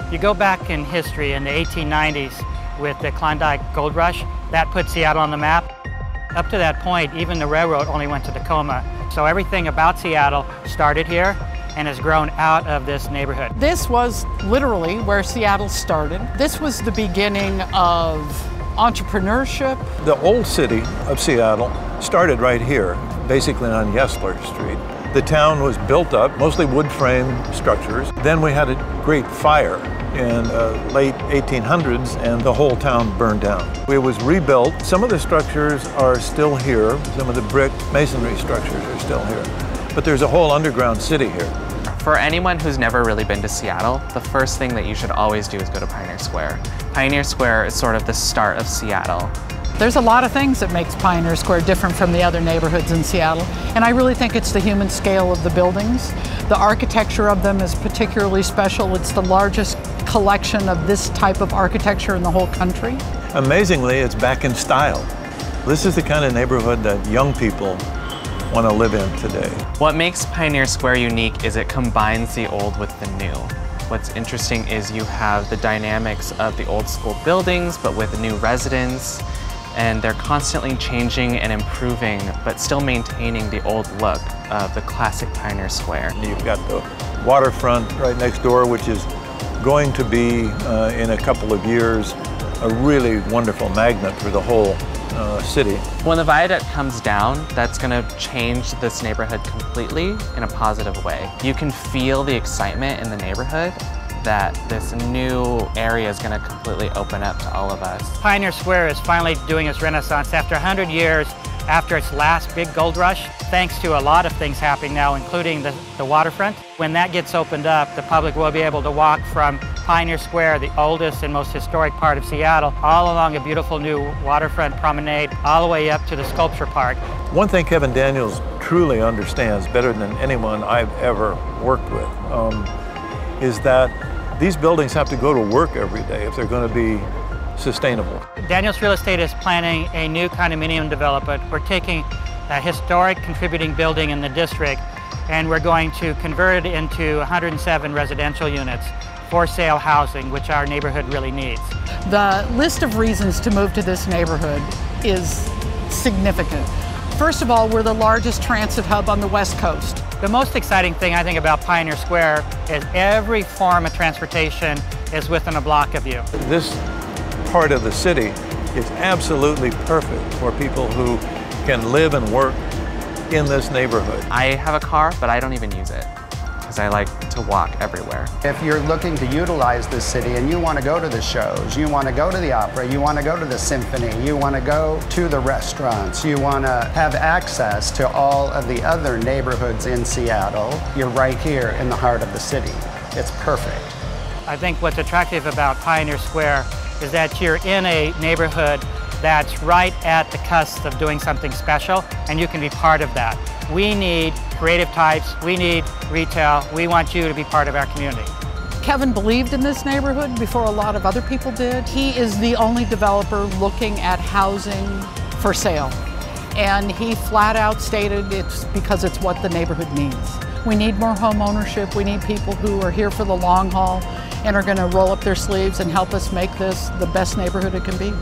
You go back in history in the 1890s with the Klondike Gold Rush, that put Seattle on the map. Up to that point, even the railroad only went to Tacoma. So everything about Seattle started here and has grown out of this neighborhood. This was literally where Seattle started. This was the beginning of entrepreneurship. The old city of Seattle started right here, basically on Yesler Street. The town was built up, mostly wood frame structures. Then we had a great fire in late 1800s and the whole town burned down. It was rebuilt. Some of the structures are still here. Some of the brick masonry structures are still here. But there's a whole underground city here. For anyone who's never really been to Seattle, the first thing that you should always do is go to Pioneer Square. Pioneer Square is sort of the start of Seattle. There's a lot of things that makes Pioneer Square different from the other neighborhoods in Seattle, and I really think it's the human scale of the buildings. The architecture of them is particularly special. It's the largest collection of this type of architecture in the whole country. Amazingly, it's back in style. This is the kind of neighborhood that young people want to live in today. What makes Pioneer Square unique is it combines the old with the new. What's interesting is you have the dynamics of the old school buildings, but with new residents, and they're constantly changing and improving, but still maintaining the old look of the classic Pioneer Square. You've got the waterfront right next door, which is going to be, in a couple of years, a really wonderful magnet for the whole city. When the viaduct comes down, that's going to change this neighborhood completely in a positive way. You can feel the excitement in the neighborhood that this new area is going to completely open up to all of us. Pioneer Square is finally doing its renaissance after 100 years after its last big gold rush, thanks to a lot of things happening now, including the waterfront. When that gets opened up, the public will be able to walk from Pioneer Square, the oldest and most historic part of Seattle, all along a beautiful new waterfront promenade, all the way up to the sculpture park. One thing Kevin Daniels truly understands better than anyone I've ever worked with is that these buildings have to go to work every day if they're going to be sustainable. Daniels Real Estate is planning a new condominium development. We're taking a historic contributing building in the district and we're going to convert it into 107 residential units for sale housing, which our neighborhood really needs. The list of reasons to move to this neighborhood is significant. First of all, we're the largest transit hub on the West Coast. The most exciting thing I think about Pioneer Square is every form of transportation is within a block of you. This part of the city is absolutely perfect for people who can live and work in this neighborhood. I have a car, but I don't even use it because I like to walk everywhere. If you're looking to utilize this city and you want to go to the shows, you want to go to the opera, you want to go to the symphony, you want to go to the restaurants, you want to have access to all of the other neighborhoods in Seattle, you're right here in the heart of the city. It's perfect. I think what's attractive about Pioneer Square is that you're in a neighborhood that's right at the cusp of doing something special, and you can be part of that. We need creative types, we need retail, we want you to be part of our community. Kevin believed in this neighborhood before a lot of other people did. He is the only developer looking at housing for sale. And he flat out stated it's because it's what the neighborhood needs. We need more home ownership, we need people who are here for the long haul and are going to roll up their sleeves and help us make this the best neighborhood it can be.